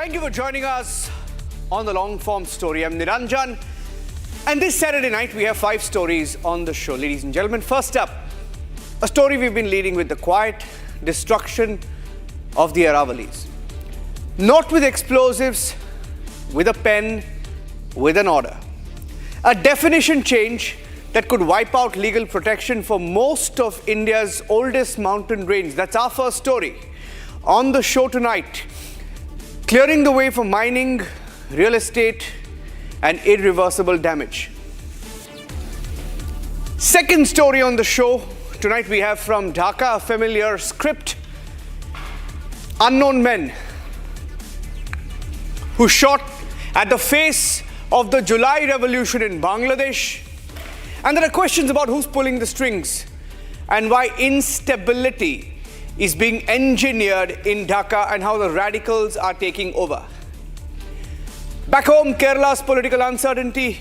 Thank you for joining us on the long form story. I'm Niranjan, and this Saturday night we have 5 stories on the show. Ladies and gentlemen, first up, a story we've been leading with: the quiet destruction of the Aravallis. Not with explosives, with a pen, with an order. A definition change that could wipe out legal protection for most of India's oldest mountain range. That's our first story on the show tonight. Clearing the way for mining, real estate, and irreversible damage. Second story on the show tonight we have from Dhaka, a familiar script. Unknown men who shot at the face of the July revolution in Bangladesh. And there are questions about who's pulling the strings and why instability is being engineered in Dhaka and how the radicals are taking over. Back home, Kerala's political uncertainty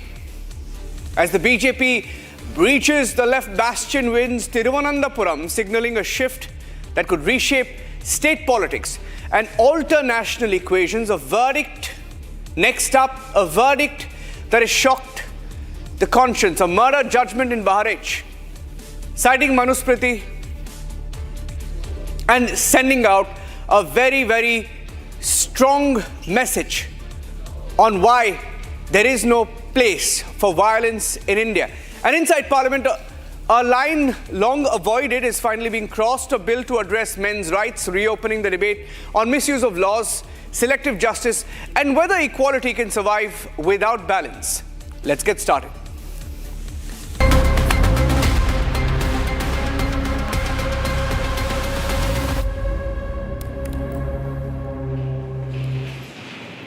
as the BJP breaches the left bastion, wins Thiruvananthapuram, signaling a shift that could reshape state politics and alter national equations. A verdict, next up, a verdict that has shocked the conscience. A murder judgment in Bahraich, citing Manusmriti and sending out a very, very strong message on why there is no place for violence in India. And inside Parliament, a line long avoided is finally being crossed: a bill to address men's rights, reopening the debate on misuse of laws, selective justice, and whether equality can survive without balance. Let's get started.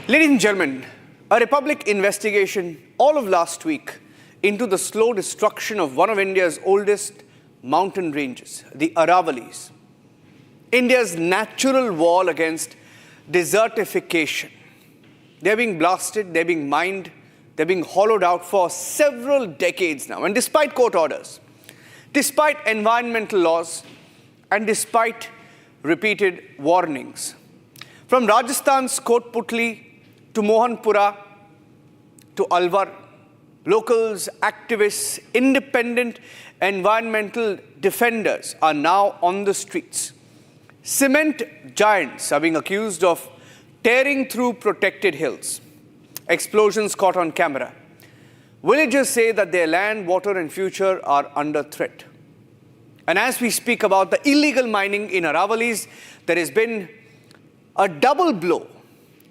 Ladies and gentlemen, a Republic investigation all of last week into the slow destruction of one of India's oldest mountain ranges, the Aravallis, India's natural wall against desertification. They're being blasted, they're being mined, they're being hollowed out for several decades now. And despite court orders, despite environmental laws, and despite repeated warnings, from Rajasthan's Kotputli to Mohanpura to Alwar, locals, activists, independent environmental defenders are now on the streets. Cement giants are being accused of tearing through protected hills. Explosions caught on camera. Villagers say that their land, water, and future are under threat. And as we speak about the illegal mining in Aravallis, there has been a double blow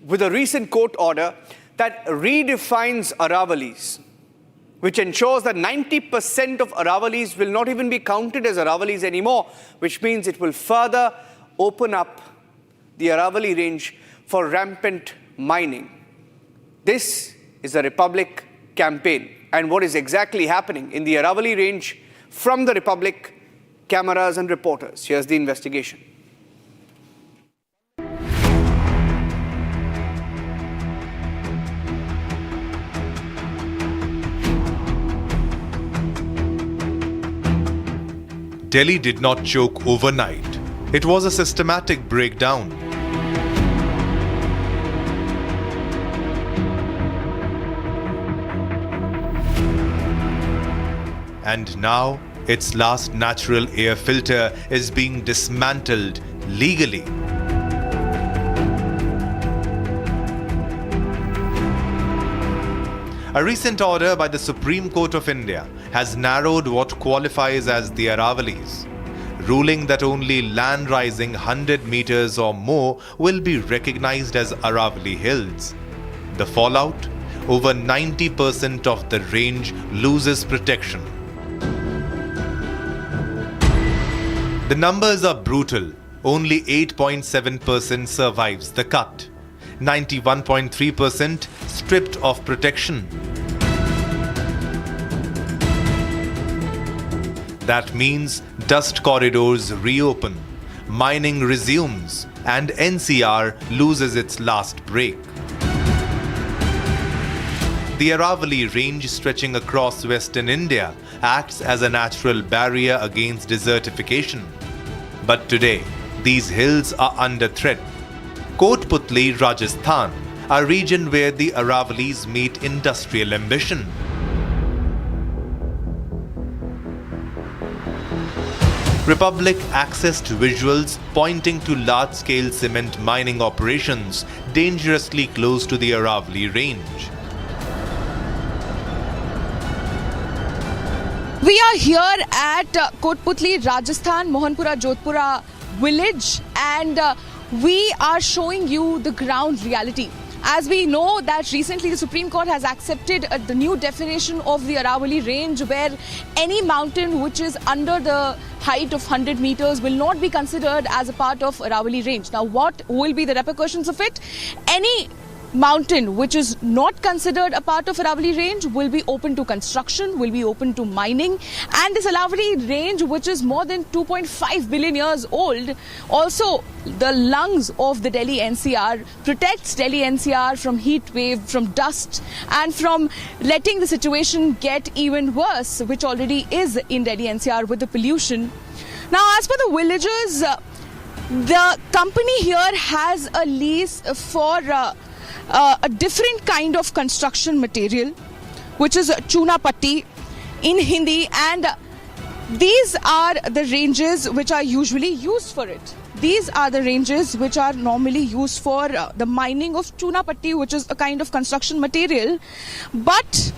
with a recent court order that redefines Aravallis, which ensures that 90% of Aravallis will not even be counted as Aravallis anymore, which means it will further open up the Aravalli range for rampant mining. This is a Republic campaign. And what is exactly happening in the Aravalli range from the Republic cameras and reporters? Here's the investigation. Delhi did not choke overnight. It was a systematic breakdown. And now, its last natural air filter is being dismantled legally. A recent order by the Supreme Court of India has narrowed what qualifies as the Aravallis, ruling that only land rising 100 meters or more will be recognized as Aravalli Hills. The fallout? Over 90% of the range loses protection. The numbers are brutal. Only 8.7% survives the cut. 91.3% stripped of protection. That means dust corridors reopen, mining resumes, and NCR loses its last break. The Aravalli range, stretching across western India, acts as a natural barrier against desertification. But today, these hills are under threat. Kotputli, Rajasthan, a region where the Aravallis meet industrial ambition. Republic accessed visuals pointing to large-scale cement mining operations dangerously close to the Aravalli range. We are here at Kotputli, Rajasthan, Mohanpura, Jodhpura village, and we are showing you the ground reality. As we know that recently the Supreme Court has accepted the new definition of the Aravalli range, where any mountain which is under the height of 100 meters will not be considered as a part of Aravalli range. Now, what will be the repercussions of it? Any mountain which is not considered a part of Aravalli range will be open to construction, will be open to mining, and this Aravalli range, which is more than 2.5 billion years old, also the lungs of the Delhi NCR, protects Delhi NCR from heat wave, from dust, and from letting the situation get even worse, which already is in Delhi NCR with the pollution. Now, as per the villagers, the company here has a lease for a different kind of construction material, which is chuna patti in Hindi, and these are the ranges which are usually used for it. These are the ranges which are normally used for the mining of chuna patti, which is a kind of construction material. But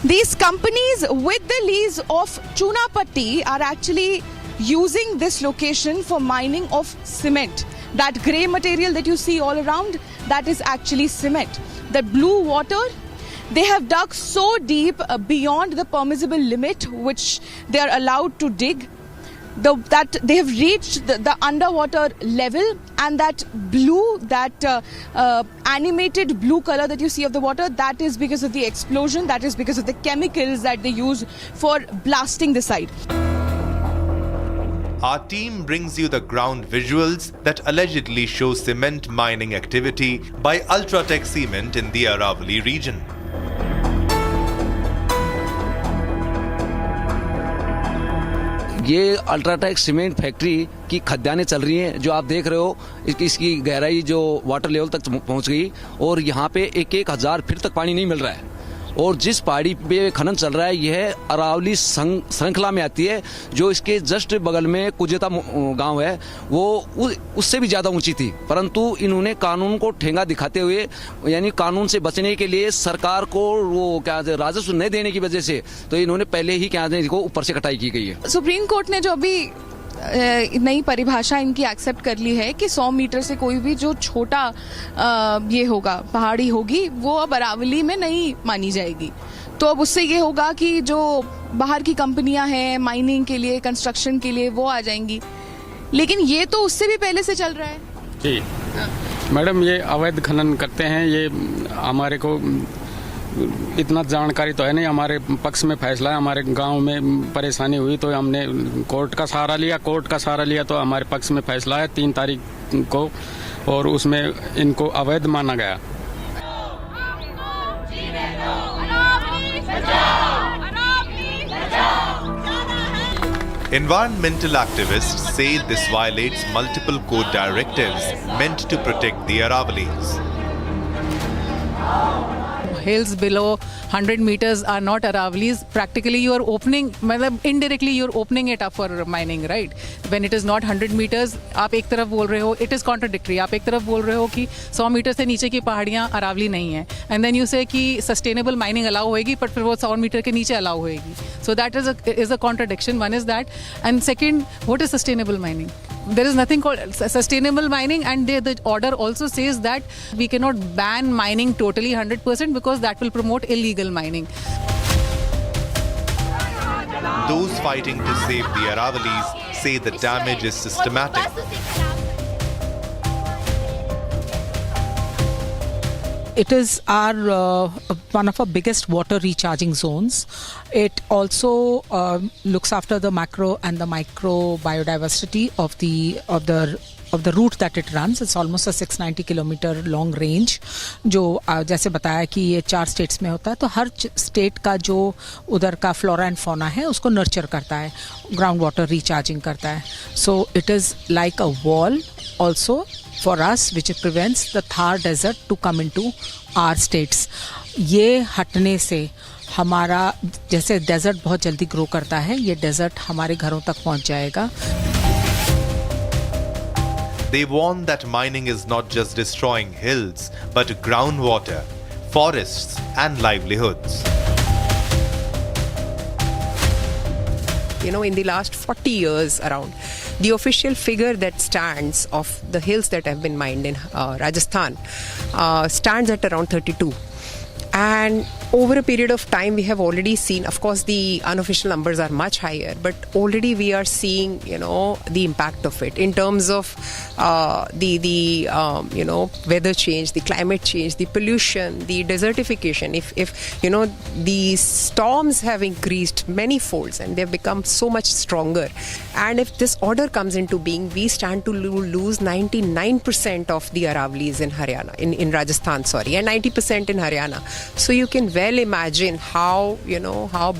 these companies with the lease of chuna patti are actually using this location for mining of cement. That grey material that you see all around, that is actually cement. The blue water, they have dug so deep beyond the permissible limit which they are allowed to dig, that they have reached the underwater level, and that blue, that animated blue color that you see of the water, that is because of the explosion, that is because of the chemicals that they use for blasting the site. Our team brings you the ground visuals that allegedly show cement mining activity by Ultratech Cement in the Aravalli region. ये UltraTech cement factory की खदानें चल रही हैं, जो आप देख रहे हो। इसकी गहराई जो वाटर लेवल तक पहुंच गई, और यहाँ पे 1,000 फीट तक पानी नहीं मिल रहा है। और जिस पहाड़ी पे खनन चल रहा है, यह अरावली श्रृंखला में आती है, जो इसके जस्ट बगल में कुजेता गांव है, वो उससे भी ज़्यादा ऊंची थी। परंतु इन्होंने कानून को ठेंगा दिखाते हुए, यानी कानून से बचने के लिए, सरकार को वो क्या राजस्व नहीं देने की वजह से, तो इन्होंने पहले ही क्या को ऊपर से कटाई की गई है। सुप्रीम कोर्ट ने जो अभी नई परिभाषा इनकी एक्सेप्ट कर ली है कि 100 मीटर से कोई भी जो छोटा ये होगा, पहाड़ी होगी, वो अब अरावली में नहीं मानी जाएगी। तो अब उससे ये होगा कि जो बाहर की कंपनियां हैं माइनिंग के लिए, कंस्ट्रक्शन के लिए, वो आ जाएंगी। लेकिन ये तो उससे भी पहले से चल रहा है जी। मैडम, ये अवैध खनन करते हैं, ये हमारे को इतना जानकारी तो है नहीं। हमारे पक्ष में फैसला है, हमारे गांव में परेशानी हुई तो हमने कोर्ट का सहारा लिया तो हमारे पक्ष में फैसला है 3 तारीख को, और उसमें इनको अवैध माना गया। Environmental activists say this violates multiple code directives meant to protect the Aravallis. Hills below 100 meters are not Aravallis. Practically you are opening, indirectly you are opening it up for mining, right? When it is not 100 meters, आप एक तरफ बोल रहे हो, it is contradictory. आप एक तरफ बोल रहे हो कि 100 मीटर से नीचे की पहाड़ियाँ अरावली नहीं है, and then you say कि sustainable mining allow होएगी, but फिर वो 100 मीटर के नीचे allow होएगी. So that is a contradiction. One is that, and second, what is sustainable mining? There is nothing called sustainable mining, and the order also says that we cannot ban mining totally 100% because that will promote illegal mining. Those fighting to save the Aravallis say the damage is systematic. It is our one of our biggest water recharging zones. It also looks after the macro and the micro biodiversity of the route that it runs. It's almost a 690 kilometer long range. जो जैसे बताया कि ये 4 states में होता है, तो हर state का जो उधर का flora and fauna है उसको nurture करता है, ground water recharging करता है. So it is like a wall also for us which prevents the Thar desert to come into our states. ये हटने से हमारा जैसे डेजर्ट बहुत जल्दी ग्रो करता है, ये डेजर्ट हमारे घरों तक पहुंच जाएगा. They warn that mining is not just destroying hills, but groundwater, forests, and livelihoods. You know, in the last 40 years around, the official figure that stands of the hills that have been mined in Rajasthan stands at around 32. And over a period of time, we have already seen, of course, the unofficial numbers are much higher, but already we are seeing, you know, the impact of it in terms of the weather change, the climate change, the pollution, the desertification. If you know, the storms have increased many folds and they've become so much stronger. And if this order comes into being, we stand to lose 99% of the Aravallis in Haryana, in Rajasthan, sorry, and 90% in Haryana. So you can well imagine how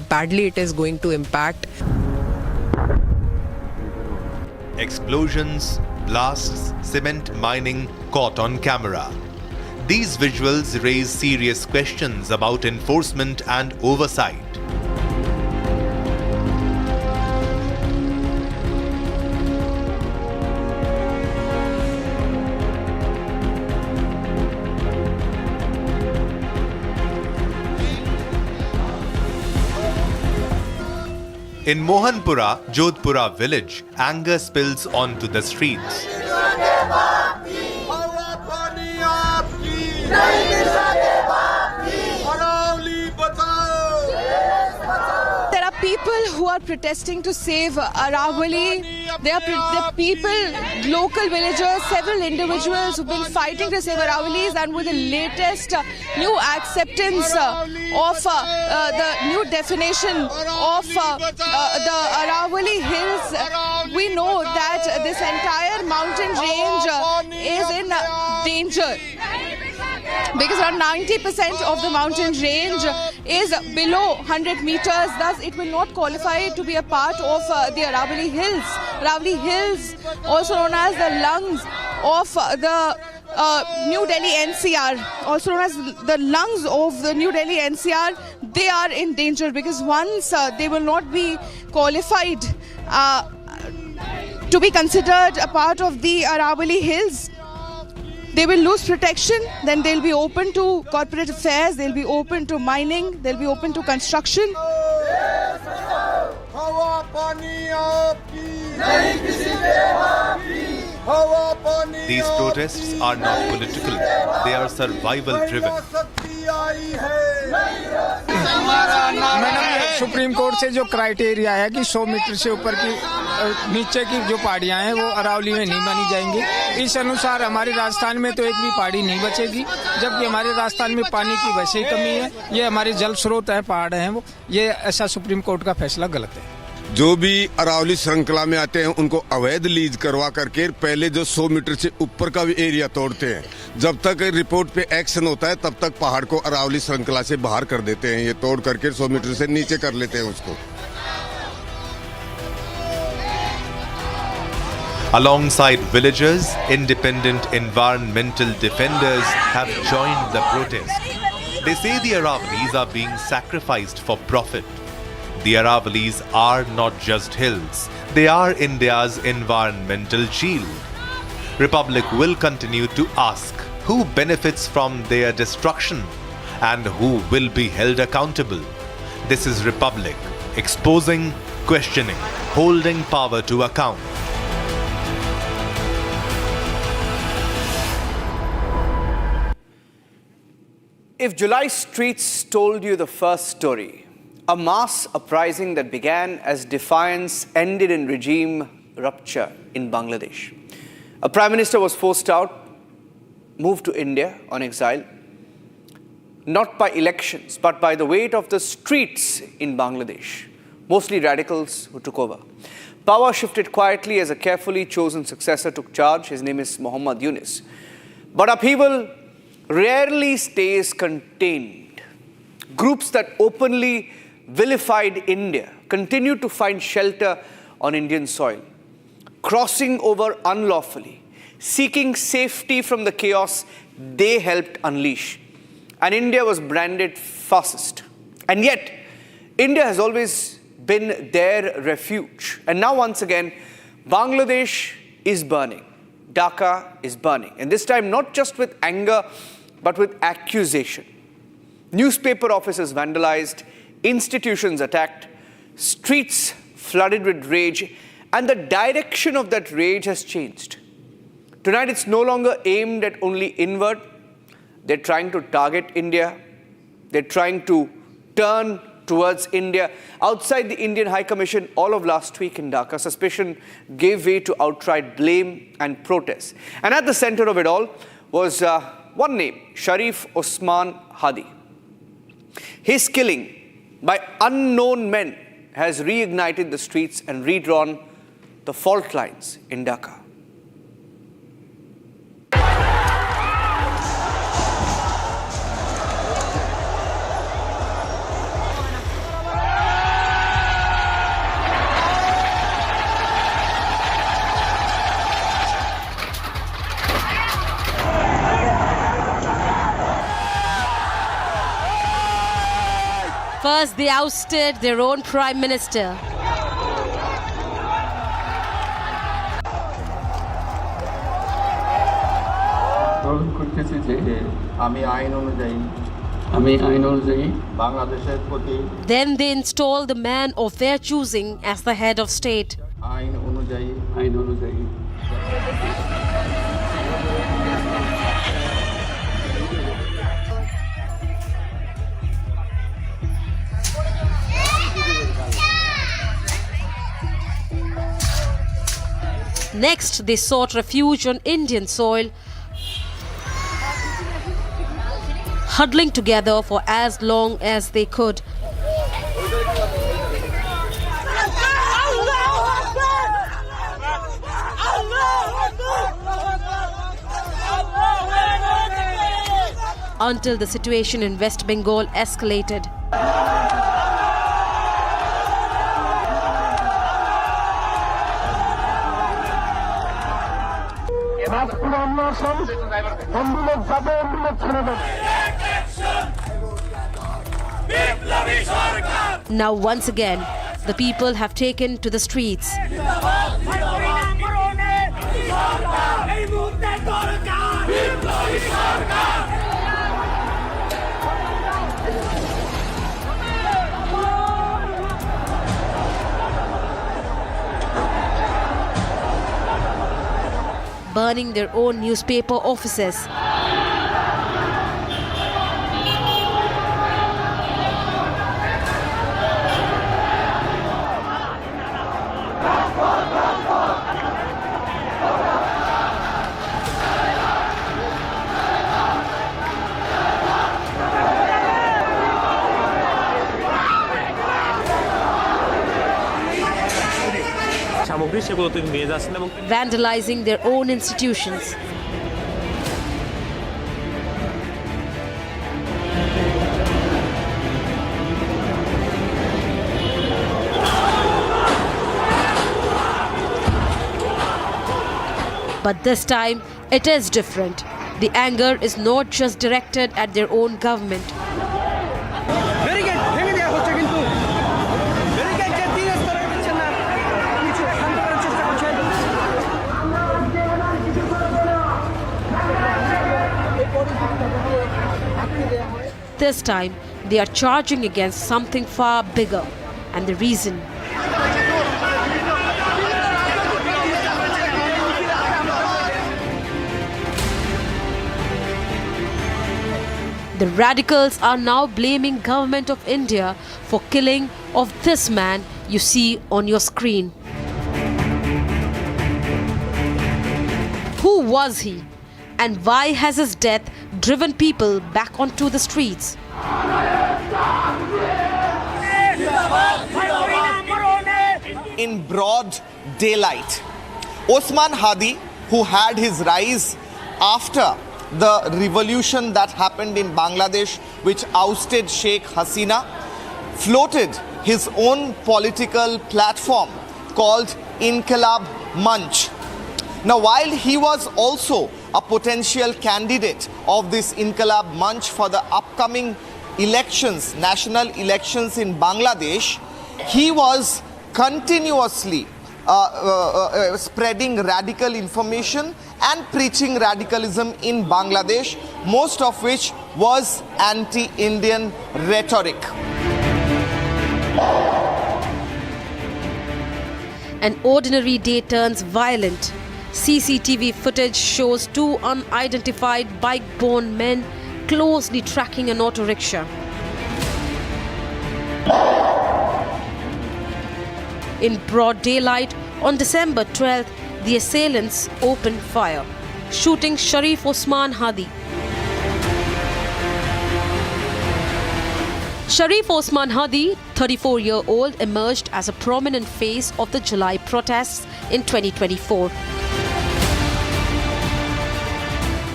badly it is going to impact. Explosions, blasts, cement mining caught on camera. These visuals raise serious questions about enforcement and oversight. In Mohanpura, Jodhpura village, anger spills onto the streets. There are people who are protesting to save Aravalli. There are people, local villagers, several individuals who've been fighting to save Aravallis, and with the latest new acceptance of the new definition of the Aravalli Hills, we know that this entire mountain range is in danger. Because around 90% of the mountain range is below 100 meters, thus it will not qualify to be a part of the Aravalli Hills. Aravalli Hills, also known as the lungs of the New Delhi NCR, also known as the lungs of the New Delhi NCR, they are in danger because once they will not be qualified to be considered a part of the Aravalli Hills, they will lose protection. Then they'll be open to corporate affairs, they'll be open to mining, they'll be open to construction. These protests are not political, they are survival driven. Madam, supreme court से जो criteria है कि 100 metre से ऊपर की नीचे की जो पहाड़ियां हैं वो अरावली में नहीं मानी जाएंगी, इस अनुसार हमारे राजस्थान में तो एक भी पहाड़ी नहीं बचेगी, जबकि हमारे राजस्थान में पानी की वैसे ही कमी है, ये हमारे जल स्रोत है, पहाड़ हैं वो, ये ऐसा सुप्रीम कोर्ट का फैसला गलत है. जो भी अरावली श्रृंखला में आते हैं उनको अवैध लीज करवा करके पहले जो 100 मीटर से ऊपर का भी एरिया तोड़ते हैं. जब तक रिपोर्ट पे एक्शन होता है तब तक पहाड़ को अरावली श्रृंखला से बाहर कर देते हैं, ये तोड़ करके 100 मीटर से नीचे कर लेते हैं उसको. Alongside villagers, independent environmental defenders have joined the protest. They say the Aravallis are being sacrificed for profit. The Aravallis are not just hills, they are India's environmental shield. Republic will continue to ask who benefits from their destruction and who will be held accountable. This is Republic, exposing, questioning, holding power to account. If July streets told you the first story, a mass uprising that began as defiance ended in regime rupture in Bangladesh. A prime minister was forced out, moved to India on exile, not by elections, but by the weight of the streets in Bangladesh, mostly radicals who took over. Power shifted quietly as a carefully chosen successor took charge. His name is Muhammad Yunus. But upheaval rarely stays contained. Groups that openly vilified India continued to find shelter on Indian soil, crossing over unlawfully, seeking safety from the chaos they helped unleash. And India was branded fascist. And yet, India has always been their refuge. And now once again, Bangladesh is burning. Dhaka is burning. And this time not just with anger, but with accusation. Newspaper offices vandalized, institutions attacked, streets flooded with rage, and the direction of that rage has changed. Tonight it's no longer aimed at only inward. They're trying to target India. They're trying to turn towards India. Outside the Indian High Commission all of last week in Dhaka, suspicion gave way to outright blame and protest. And at the center of it all was one name, Sharif Osman Hadi. His killing by unknown men has reignited the streets and redrawn the fault lines in Dhaka. First, they ousted their own prime minister. Then they installed the man of their choosing as the head of state. Next, they sought refuge on Indian soil, huddling together for as long as they could. Until the situation in West Bengal escalated. Now once again, the people have taken to the streets. Burning their own newspaper offices. Vandalizing their own institutions. But this time, it is different. The anger is not just directed at their own government. This time, they are charging against something far bigger, and the reason. The radicals are now blaming Government of India for killing of this man you see on your screen. Who was he? And why has his death driven people back onto the streets? In broad daylight, Osman Hadi, who had his rise after the revolution that happened in Bangladesh, which ousted Sheikh Hasina, floated his own political platform called Inqilab Manch. Now, while he was also a potential candidate of this Inqilab Manch for the upcoming elections, national elections in Bangladesh, he was continuously spreading radical information and preaching radicalism in Bangladesh, most of which was anti-Indian rhetoric. An ordinary day turns violent. CCTV footage shows two unidentified bike-borne men closely tracking an auto rickshaw. In broad daylight, on December 12th, the assailants opened fire, shooting Sharif Osman Hadi. Sharif Osman Hadi, 34-year-old, emerged as a prominent face of the July protests in 2024.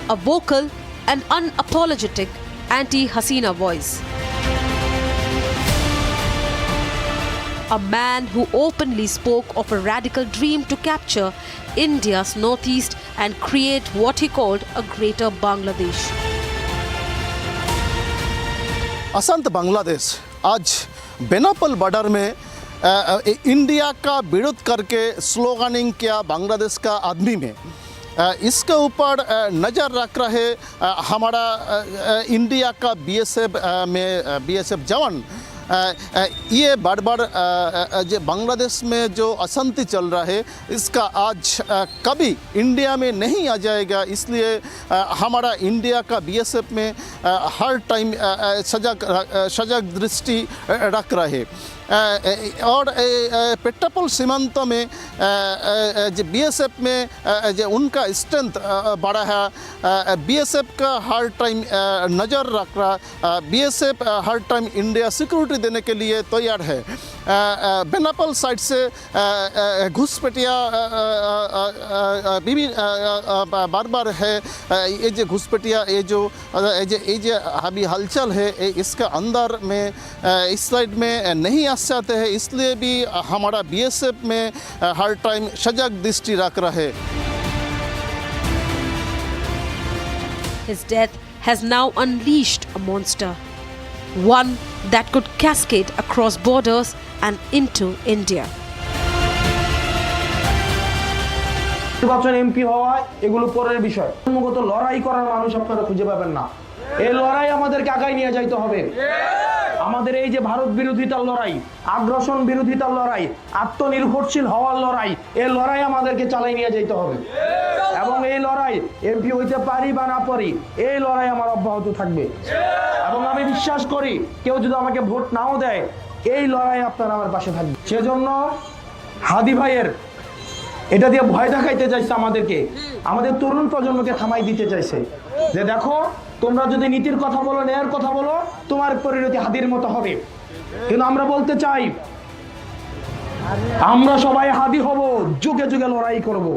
A vocal and unapologetic anti-Hasina voice. A man who openly spoke of a radical dream to capture India's northeast and create what he called a greater Bangladesh. अशांत बांग्लादेश आज Benapole border में India का विरोध करके स्लोगनिंग किया बांग्लादेश का आदमी में इसके ऊपर नज़र रख रहे हमारा इंडिया का बीएसएफ जवान ये बार बार जो बांग्लादेश में जो अशांति चल रहा है इसका आज कभी इंडिया में नहीं आ जाएगा, इसलिए हमारा इंडिया का बीएसएफ में हर टाइम सजग दृष्टि रख रहे और पेट्रापोल सीमांत में जो बीएसएफ में जो उनका स्ट्रेंथ बड़ा है, बीएसएफ का हर टाइम नज़र रख रहा, बीएसएफ हर टाइम इंडिया सिक्योरिटी देने के लिए तैयार है। बेनापोल साइड से घुसपैठिया बार बार है, ये जो घुसपैठिया ये जो अभी हलचल है इसका अंदर में इस साइड में नहीं आ सकते हैं, इसलिए भी हमारा बीएसएफ में हर टाइम सजग दृष्टि रख रहे। His death has now unleashed a monster, one that could cascade across borders and into India. নির্বাচন এমপি হওয়া এগুলো পরের বিষয়, জন্মগত লড়াই করার মানুষ আপনারা খুঁজে পাবেন না। এই লড়াই আমাদেরকে আগায় নিয়ে যাইতে হবে। আমাদের এই যে ভারত বিরোধিতার লড়াই, আগ্রাসন বিরোধিতার লড়াই, আত্মনির্ভরশীল হওয়ার লড়াই, এই লড়াই আমাদেরকে চালাই নিয়ে যাইতে হবে এবং এই লড়াই এমপি হইতে পারি বা না পারি এই লড়াই আমার অব্যাহত থাকবে এবং আমি বিশ্বাস করি কেউ যদি আমাকে ভোট নাও দেয় এই লড়াই আপনারা আমার পাশে থাকবে। সেজন্য হাদি ভাইয়ের এটা দিয়ে ভয় দেখাইতে চাইছে আমাদেরকে, আমাদের তরুণ প্রজন্মকে থামাই দিতে চাইছে যে দেখো তোমরা যদি নীতির কথা বলো, ন্যায়ের কথা বলো, তোমার পরিণতি হাদির মতো হবে। কিন্তু আমরা বলতে চাই আমরা সবাই হাদি হব, যুগে যুগে লড়াই করব।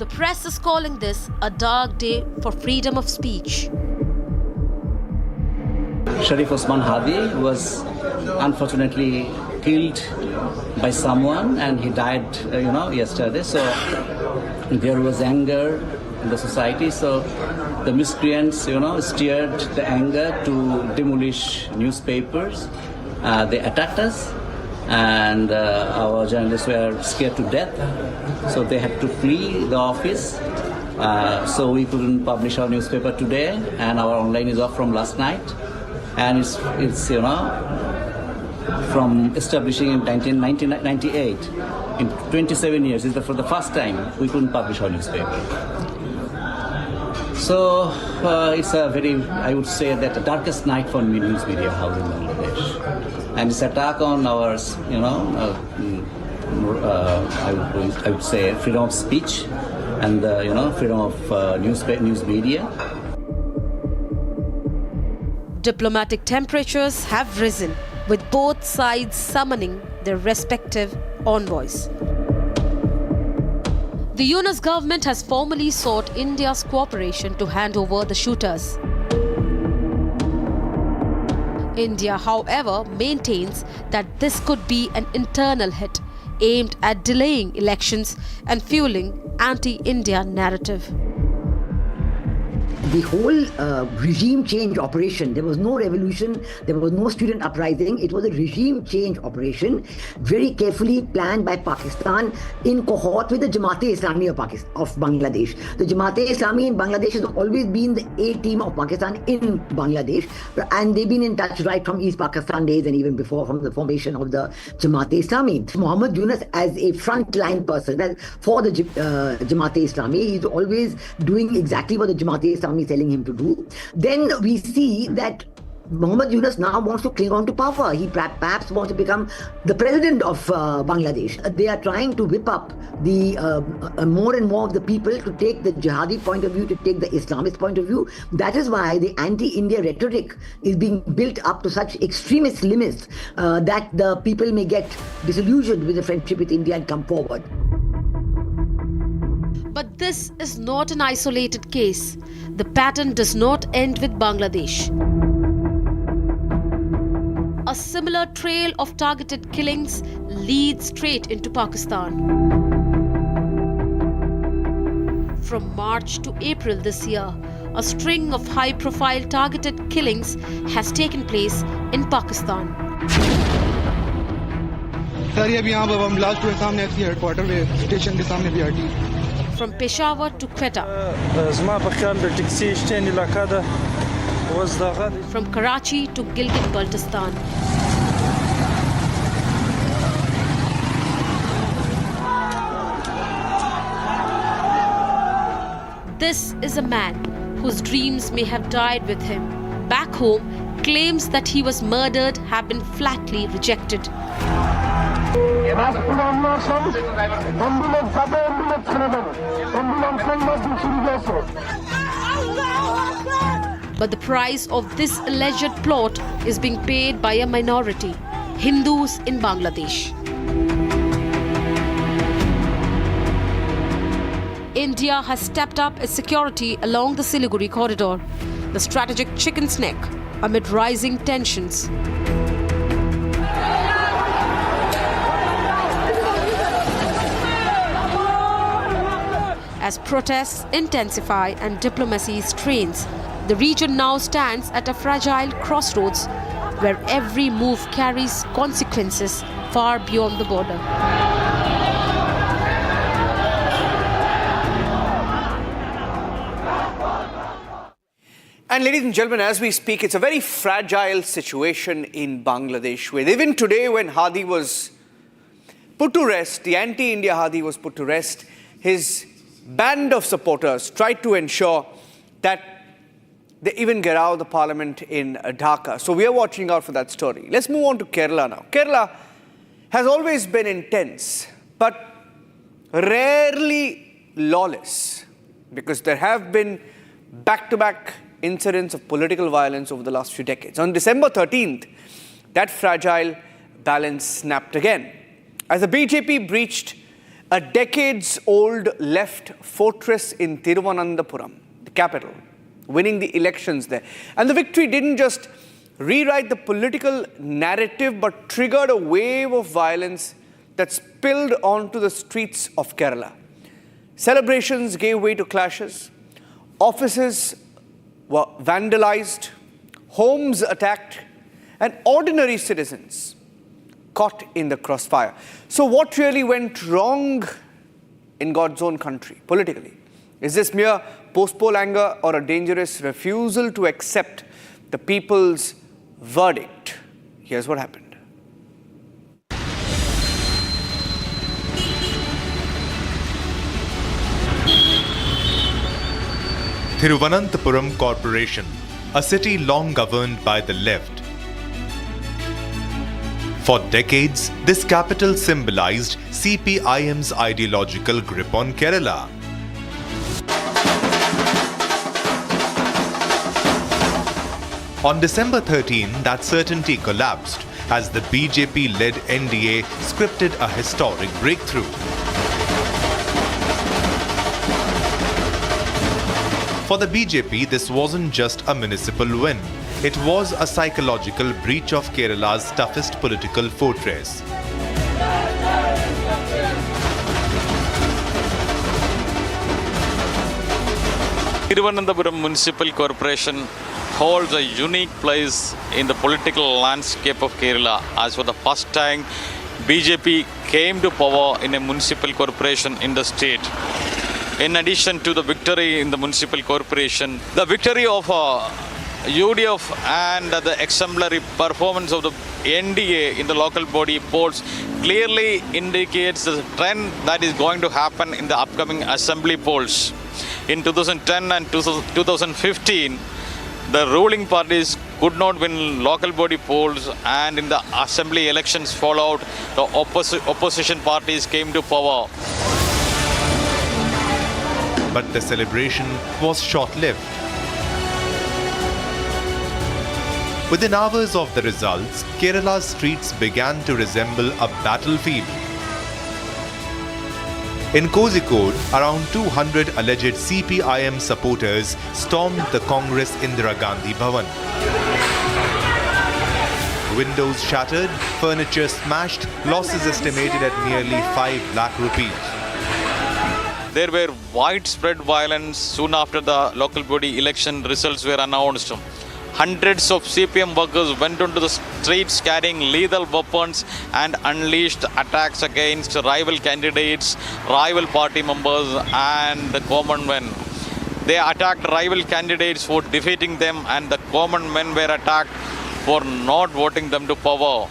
The press is calling this a dark day for freedom of speech. Sharif Osman Hadi was unfortunately killed by someone and he died yesterday, so there was anger in the society, so the miscreants steered the anger to demolish newspapers. They attacked us and our journalists were scared to death, so they had to flee the office, so we couldn't publish our newspaper today and our online is off from last night, and it's from establishing in 1998, in 27 years, for the first time we couldn't publish our newspaper. So it's a very, I would say that the darkest night for news media house in Bangladesh, and it's attack on our, I would say freedom of speech and freedom of news media. Diplomatic temperatures have risen, with both sides summoning their respective envoys. The Yunus government has formally sought India's cooperation to hand over the shooters. India, however, maintains that this could be an internal hit, aimed at delaying elections and fueling anti-India narrative. The whole regime change operation, there was no revolution, there was no student uprising, it was a regime change operation very carefully planned by Pakistan in cohort with the Jamaat-e-Islami of Bangladesh. The Jamaat-e-Islami in Bangladesh has always been the A team of Pakistan in Bangladesh, and they've been in touch right from East Pakistan days and even before, from the formation of the Jamaat-e-Islami. Muhammad Yunus as a frontline person for the Jamaat-e-Islami, he's always doing exactly what the Jamaat-e-Islami is telling him to do. Then we see that Muhammad Yunus now wants to cling on to power. He perhaps wants to become the president of Bangladesh. They are trying to whip up the more and more of the people to take the jihadi point of view, to take the Islamist point of view. That is why the anti-India rhetoric is being built up to such extremist limits that the people may get disillusioned with the friendship with India and come forward. But this is not an isolated case. The pattern does not end with Bangladesh. A similar trail of targeted killings leads straight into Pakistan. From March to April this year, a string of high-profile targeted killings has taken place in Pakistan. From Peshawar to Quetta. From Karachi to Gilgit-Baltistan. This is a man whose dreams may have died with him. Back home, claims that he was murdered have been flatly rejected. But the price of this alleged plot is being paid by a minority, Hindus in Bangladesh. India has stepped up its security along the Siliguri corridor, the strategic chicken's neck, amid rising tensions. As protests intensify and diplomacy strains, the region now stands at a fragile crossroads where every move carries consequences far beyond the border. And ladies and gentlemen, as we speak, it's a very fragile situation in Bangladesh, where even today when Hadi was put to rest, the anti-India Hadi was put to rest, his band of supporters tried to ensure that they even get out of the parliament in Dhaka. So we are watching out for that story. Let's move on to Kerala now. Kerala has always been intense, but rarely lawless, because there have been back-to-back incidents of political violence over the last few decades. On December 13th, that fragile balance snapped again, as the BJP breached a decades-old left fortress in Thiruvananthapuram, the capital, winning the elections there. And the victory didn't just rewrite the political narrative, but triggered a wave of violence that spilled onto the streets of Kerala. Celebrations gave way to clashes, offices were vandalized, homes attacked, and ordinary citizens caught in the crossfire. So what really went wrong in God's own country, politically? Is this mere post-poll anger or a dangerous refusal to accept the people's verdict? Here's what happened. Thiruvananthapuram Corporation, a city long governed by the left. For decades, this capital symbolized CPIM's ideological grip on Kerala. On December 13, that certainty collapsed as the BJP-led NDA scripted a historic breakthrough. For the BJP, this wasn't just a municipal win. It was a psychological breach of Kerala's toughest political fortress. Thiruvananthapuram Municipal Corporation holds a unique place in the political landscape of Kerala, as for the first time BJP came to power in a municipal corporation in the state. In addition to the victory in the municipal corporation, the victory of UDF and the exemplary performance of the NDA in the local body polls clearly indicates the trend that is going to happen in the upcoming assembly polls. In 2010 and 2015, the ruling parties could not win local body polls, and in the assembly elections followed, the opposition parties came to power. But the celebration was short-lived. Within hours of the results, Kerala's streets began to resemble a battlefield. In Kozhikode, around 200 alleged CPIM supporters stormed the Congress Indira Gandhi Bhavan. Windows shattered, furniture smashed, losses estimated at nearly 5 lakh rupees. There were widespread violence soon after the local body election results were announced. Hundreds of CPM workers went onto the streets carrying lethal weapons and unleashed attacks against rival candidates, rival party members and the common men. They attacked rival candidates for defeating them, and the common men were attacked for not voting them to power.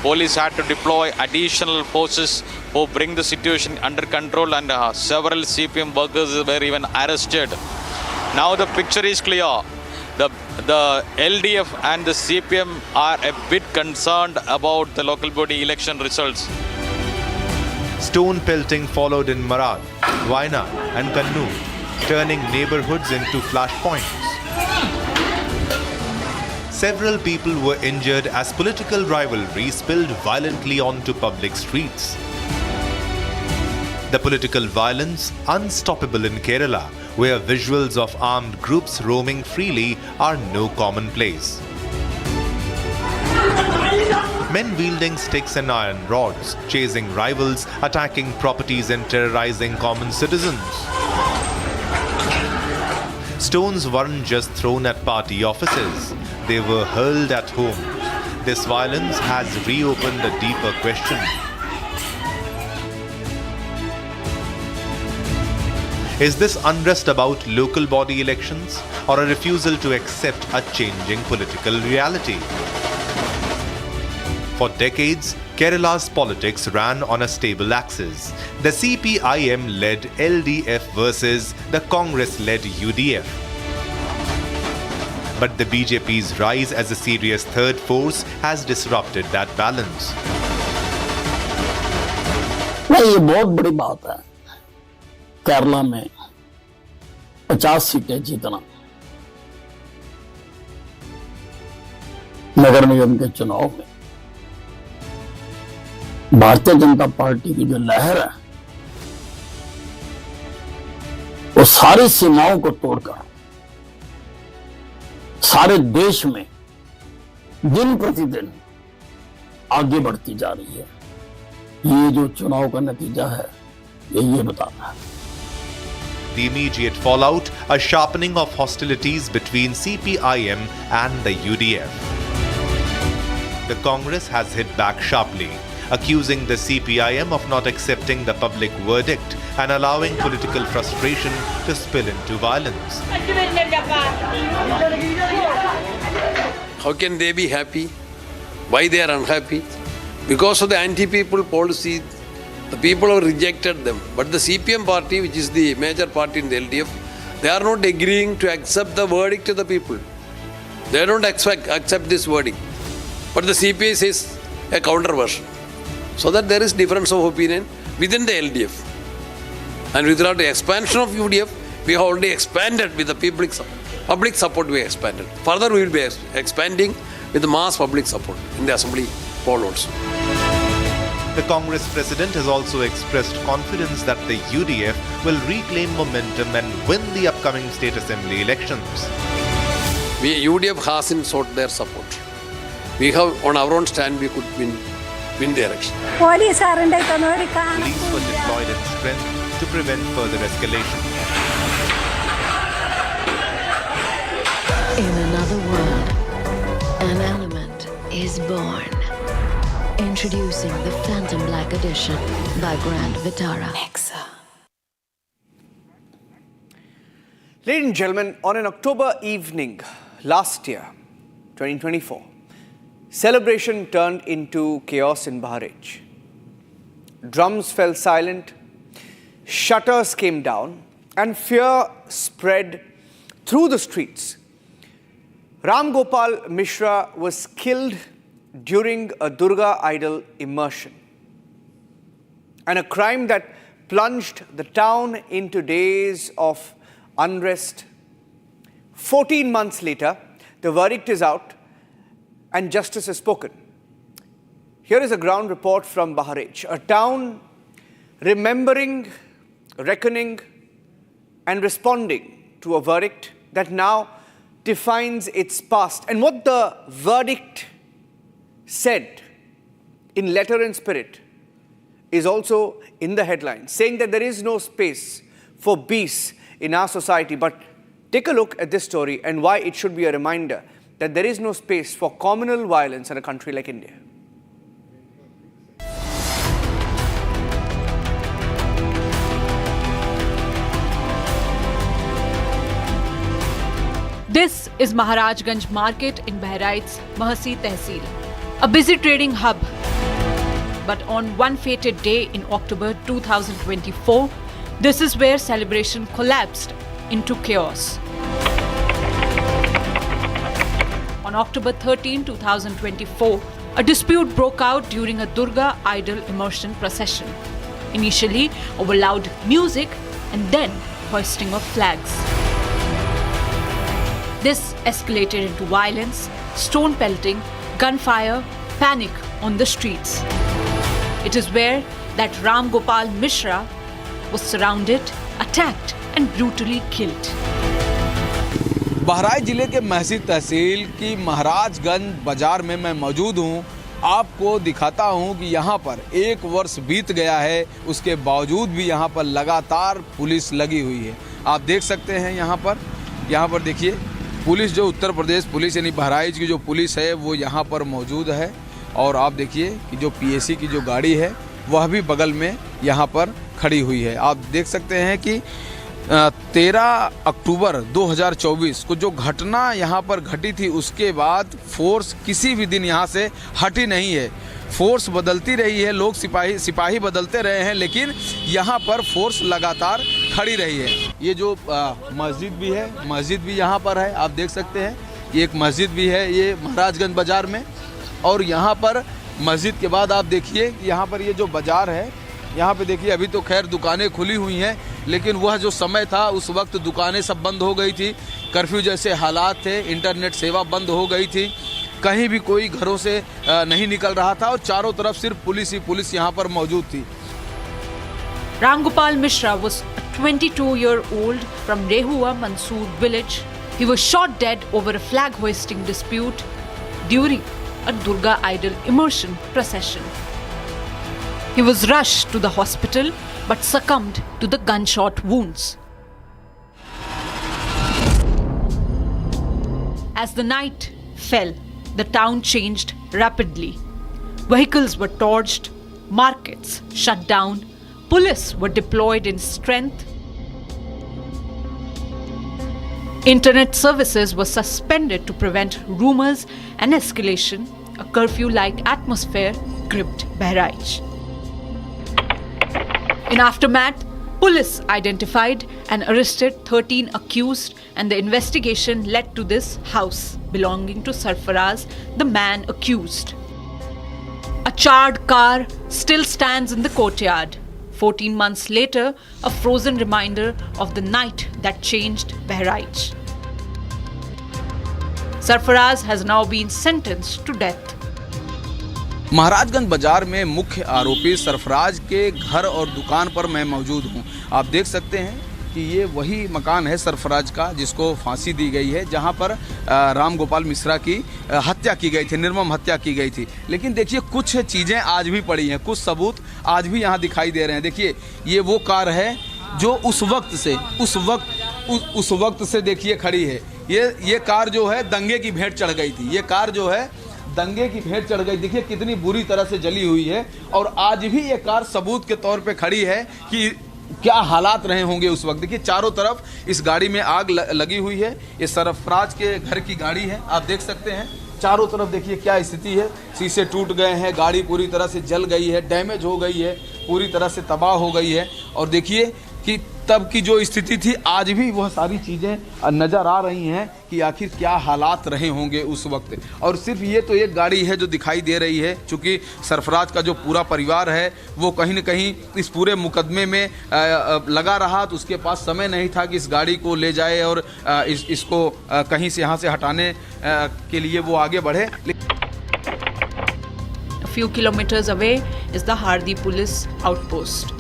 Police had to deploy additional forces to bring the situation under control, and several CPM workers were even arrested. Now the picture is clear. The LDF and the CPM are a bit concerned about the local body election results. Stone pelting followed in Marad, Wayanad and Kannur, turning neighborhoods into flashpoints. Several people were injured as political rivalry spilled violently onto public streets. The political violence, unstoppable in Kerala, where visuals of armed groups roaming freely are no commonplace. Men wielding sticks and iron rods, chasing rivals, attacking properties and terrorizing common citizens. Stones weren't just thrown at party offices, they were hurled at homes. This violence has reopened a deeper question. Is this unrest about local body elections or a refusal to accept a changing political reality? For decades, Kerala's politics ran on a stable axis. The CPIM-led LDF versus the Congress-led UDF. But the BJP's rise as a serious third force has disrupted that balance. नहीं, ये बहुत बड़ी बात है केरला में 50 सीटें जीतना नगर निगम के चुनाव में। भारतीय जनता पार्टी की जो लहर है वो सारी सीमाओं को तोड़कर सारे देश में दिन प्रतिदिन आगे बढ़ती जा रही है। ये जो चुनाव का नतीजा है ये बताता है। The immediate fallout, a sharpening of hostilities between CPIM and the UDF. The Congress has hit back sharply, accusing the CPIM of not accepting the public verdict and allowing political frustration to spill into violence. How can they be happy? Why they are unhappy? Because of the anti-people policy, the people have rejected them. But the CPM party, which is the major party in the LDF, they are not agreeing to accept the verdict of the people. They don't accept this verdict. But the CPI says a counter version. So that there is difference of opinion within the LDF. And without the expansion of UDF, we have already expanded with the public support we expanded. Further we will be expanding with the mass public support in the assembly poll also. The Congress president has also expressed confidence that the UDF will reclaim momentum and win the upcoming state assembly elections. UDF hasn't sought their support. We have, on our own stand, we could win the election. Police were deployed in strength to prevent further escalation. An element is born. Introducing the Phantom Black Edition by Grand Vitara. Nexa. Ladies and gentlemen, on an October evening last year, 2024, celebration turned into chaos in Bahraich. Drums fell silent, shutters came down, and fear spread through the streets. Ram Mishra was killed during a Durga idol immersion, and a crime that plunged the town into days of unrest. 14 months later, the verdict is out and justice is spoken. Here is a ground report from Bahraich, a town remembering, reckoning, and responding to a verdict that now defines its past. And what the verdict said in letter and spirit is also in the headlines, saying that there is no space for peace in our society. But take a look at this story and why it should be a reminder that there is no space for communal violence in a country like India. This is Maharajganj Market in Bahraich's Mahasi Tehsil, a busy trading hub. But on one fated day in October 2024, this is where celebration collapsed into chaos. On October 13, 2024, a dispute broke out during a Durga idol immersion procession, initially over loud music and then hoisting of flags. This escalated into violence, stone pelting, gunfire, panic on the streets. It is where that Ram Mishra was surrounded, attacked and brutally killed. Bahraich जिले के महसी तहसील की महाराजगंज बाजार में मैं मौजूद हूं। आपको दिखाता हूं कि यहां पर 1 वर्ष बीत गया है, उसके बावजूद भी यहां पर लगातार पुलिस लगी हुई है। आप देख सकते हैं यहां पर देखिए, पुलिस जो उत्तर प्रदेश पुलिस यानी बहराइच की जो पुलिस है वो यहाँ पर मौजूद है। और आप देखिए कि जो पीएसी की जो गाड़ी है वह भी बगल में यहाँ पर खड़ी हुई है। आप देख सकते हैं कि 13 अक्टूबर 2024 को जो घटना यहाँ पर घटी थी उसके बाद फोर्स किसी भी दिन यहाँ से हटी नहीं है। फोर्स बदलती रही है, लोग सिपाही बदलते रहे हैं, लेकिन यहाँ पर फोर्स लगातार खड़ी रही है। ये जो मस्जिद भी यहाँ पर है, आप देख सकते हैं ये एक मस्जिद भी है ये महाराजगंज बाज़ार में। और यहाँ पर मस्जिद के बाद आप देखिए कि यहाँ पर ये जो बाज़ार है, यहाँ पे देखिए अभी तो खैर दुकानें खुली हुई हैं, लेकिन वह जो समय था उस वक्त दुकानें सब बंद हो गई थी, कर्फ्यू जैसे हालात थे, इंटरनेट सेवा बंद हो गई थी, कहीं भी कोई घरों से नहीं निकल रहा था और चारों तरफ सिर्फ पुलिस ही पुलिस यहाँ पर मौजूद थी। Ram Mishra was a 22-year-old from Rehua Mansoor village. He was shot dead over a flag hoisting dispute during a Durga idol immersion procession. He was rushed to the hospital but succumbed to the gunshot wounds. As the night fell, the town changed rapidly. Vehicles were torched, markets shut down, police were deployed in strength. Internet services were suspended to prevent rumors and escalation. A curfew-like atmosphere gripped Bahraich. In aftermath, police identified and arrested 13 accused, and the investigation led to this house belonging to Sarfaraz, the man accused. A charred car still stands in the courtyard. 14 months later, a frozen reminder of the night that changed Bahraich. Sarfaraz has now been sentenced to death. Maharajganj बाजार में मुख्य आरोपी सरफराज के घर और दुकान पर मैं मौजूद हूं। आप देख सकते हैं कि ये वही मकान है सरफराज का जिसको फांसी दी गई है, जहां पर राम मिश्रा की हत्या की गई थी, निर्मम हत्या की गई थी। लेकिन देखिए कुछ चीज़ें आज भी पड़ी हैं, कुछ सबूत आज भी यहाँ दिखाई दे रहे हैं। देखिए ये वो कार है जो उस वक्त उस वक्त से देखिए खड़ी है। ये कार जो है दंगे की भेंट चढ़ गई थी। ये कार जो है दंगे की भेंट चढ़ गई। देखिए कितनी बुरी तरह से जली हुई है और आज भी ये कार सबूत के तौर पे खड़ी है कि क्या हालात रहे होंगे उस वक्त। देखिए चारों तरफ इस गाड़ी में आग लगी हुई है। ये सरफराज के घर की गाड़ी है, आप देख सकते हैं। चारों तरफ देखिए क्या स्थिति है। शीशे टूट गए हैं, गाड़ी पूरी तरह से जल गई है, डैमेज हो गई है, पूरी तरह से तबाह हो गई है। और देखिए कि तब की जो स्थिति थी आज भी वह सारी चीज़ें नज़र आ रही हैं कि आखिर क्या हालात रहे होंगे उस वक्त। और सिर्फ ये तो एक गाड़ी है जो दिखाई दे रही है, चूँकि सरफराज का जो पूरा परिवार है वो कहीं न कहीं इस पूरे मुकदमे में लगा रहा, तो उसके पास समय नहीं था कि इस गाड़ी को ले जाए और इसको कहीं से यहाँ से हटाने के लिए वो आगे बढ़े। A few kilometers away is the Hardi police outpost.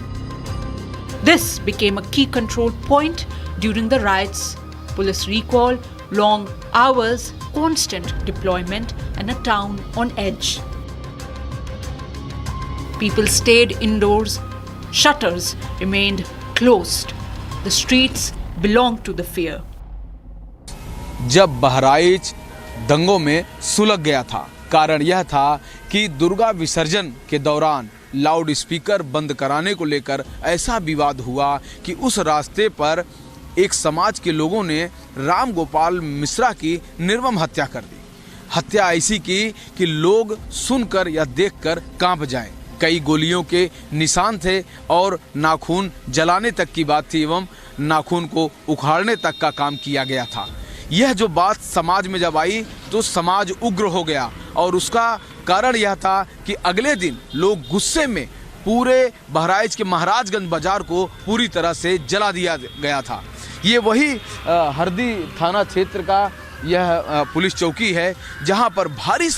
This became a key control point during the riots. Police recall, long hours, constant deployment, and a town on edge. People stayed indoors, shutters remained closed. The streets belonged to the fear. जब बहराइच दंगों में सुलग गया था, कारण यह था कि दुर्गा विसर्जन के दौरान लाउड स्पीकर बंद कराने को लेकर ऐसा विवाद हुआ कि उस रास्ते पर एक समाज के लोगों ने राम गोपाल मिश्रा की निर्मम हत्या कर दी। हत्या ऐसी की कि लोग सुनकर या देखकर कांप जाएं। कई गोलियों के निशान थे और नाखून जलाने तक की बात थी एवं नाखून को उखाड़ने तक का काम किया गया था। यह जो बात समाज में जब आई तो समाज उग्र हो गया और उसका कारण यह था कि अगले दिन लोग गुस्से में पूरे बहराइच के महाराजगंज बाजार को पूरी तरह से जला दिया गया था। ये वही हरदी थाना क्षेत्र का यह पुलिस चौकी है जहां पर भारी